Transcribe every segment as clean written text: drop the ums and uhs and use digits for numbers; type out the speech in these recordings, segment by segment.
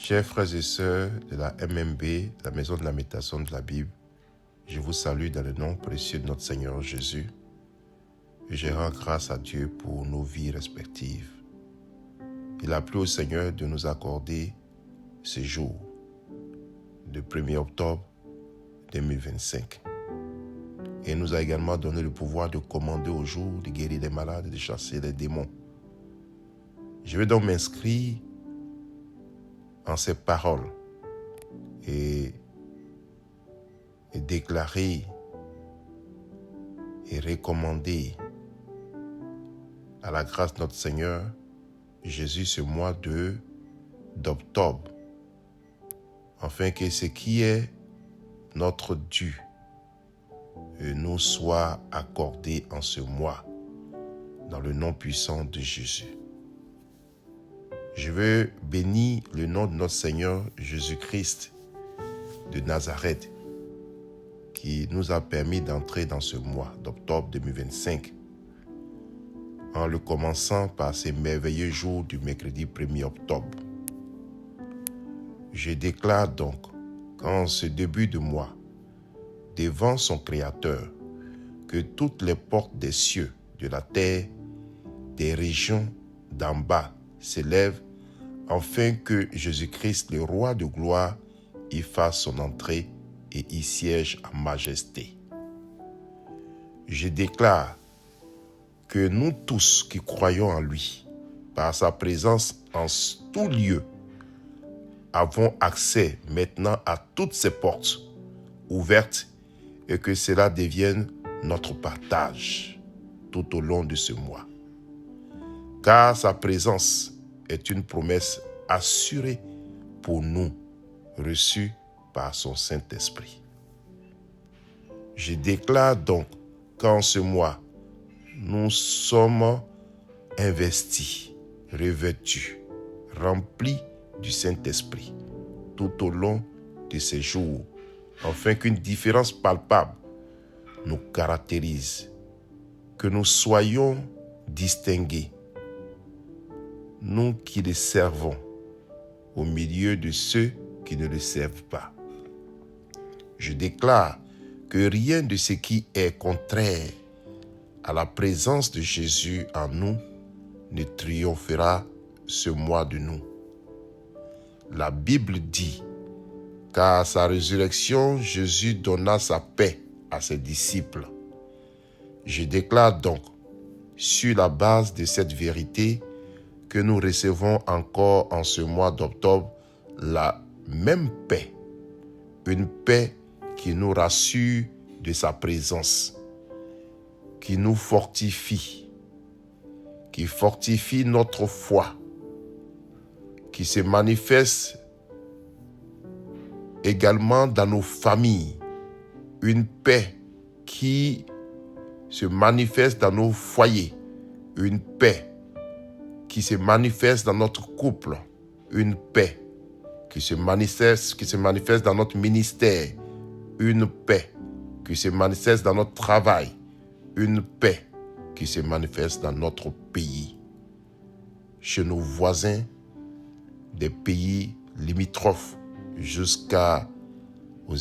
Chers frères et sœurs de la MMB, la Maison de la Méditation de la Bible, je vous salue dans le nom précieux de notre Seigneur Jésus et je rends grâce à Dieu pour nos vies respectives. Il a plu au Seigneur de nous accorder ce jour, le 1er octobre 2025. Et il nous a également donné le pouvoir de commander au jour, de guérir les malades, de chasser les démons. Je vais donc m'inscrire en ces paroles et déclarer et recommander à la grâce de notre Seigneur Jésus ce mois d'octobre, afin que ce qui est notre dû nous soit accordé en ce mois, dans le nom puissant de Jésus. Je veux bénir le nom de notre Seigneur Jésus-Christ de Nazareth, qui nous a permis d'entrer dans ce mois d'octobre 2025, en le commençant par ces merveilleux jours du mercredi 1er octobre. Je déclare donc qu'en ce début de mois, devant son Créateur, que toutes les portes des cieux, de la terre, des régions d'en bas s'élèvent, afin que Jésus-Christ, le roi de gloire, y fasse son entrée et y siège en majesté. Je déclare que nous tous qui croyons en lui, par sa présence en tout lieu, avons accès maintenant à toutes ces portes ouvertes et que cela devienne notre partage tout au long de ce mois. Car sa présence est une promesse assurée pour nous, reçue par son Saint-Esprit. Je déclare donc qu'en ce mois, nous sommes investis, revêtus, remplis du Saint-Esprit tout au long de ces jours, afin qu'une différence palpable nous caractérise, que nous soyons distingués, nous qui les servons, au milieu de ceux qui ne le servent pas. Je déclare que rien de ce qui est contraire à la présence de Jésus en nous ne triomphera ce mois de nous. La Bible dit qu'à sa résurrection, Jésus donna sa paix à ses disciples. Je déclare donc, sur la base de cette vérité, que nous recevons encore en ce mois d'octobre la même paix, une paix qui nous rassure de sa présence, qui nous fortifie, qui fortifie notre foi, qui se manifeste également dans nos familles, une paix qui se manifeste dans nos foyers, une paix qui se manifeste dans notre couple, une paix qui se manifeste dans notre ministère, une paix qui se manifeste dans notre travail, une paix qui se manifeste dans notre pays, chez nos voisins, des pays limitrophes jusqu'aux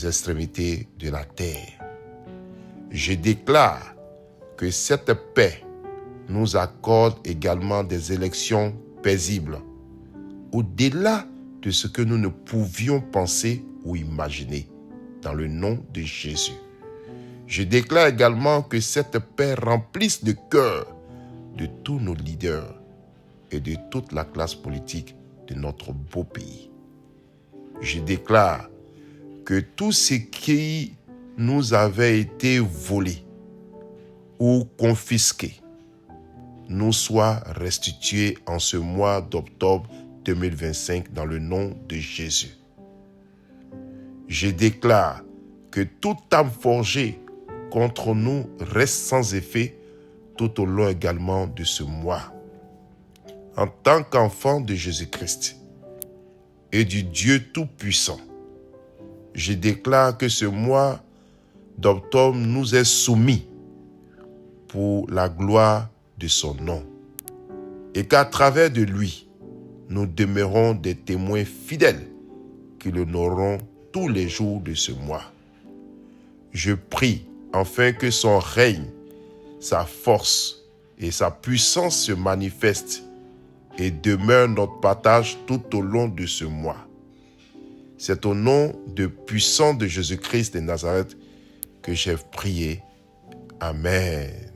extrémités de la terre. Je déclare que cette paix nous accorde également des élections paisibles, au-delà de ce que nous ne pouvions penser ou imaginer, dans le nom de Jésus. Je déclare également que cette paix remplisse le cœur de tous nos leaders et de toute la classe politique de notre beau pays. Je déclare que tout ce qui nous avait été volé ou confisqué nous soit restitué en ce mois d'octobre 2025 dans le nom de Jésus. Je déclare que toute âme forgée contre nous reste sans effet tout au long également de ce mois. En tant qu'enfant de Jésus-Christ et du Dieu Tout-Puissant, je déclare que ce mois d'octobre nous est soumis pour la gloire de son nom et qu'à travers de lui, nous demeurons des témoins fidèles qui l'honoreront tous les jours de ce mois. Je prie afin que son règne, sa force et sa puissance se manifestent et demeurent notre partage tout au long de ce mois. C'est au nom de puissant de Jésus-Christ de Nazareth que j'ai prié. Amen.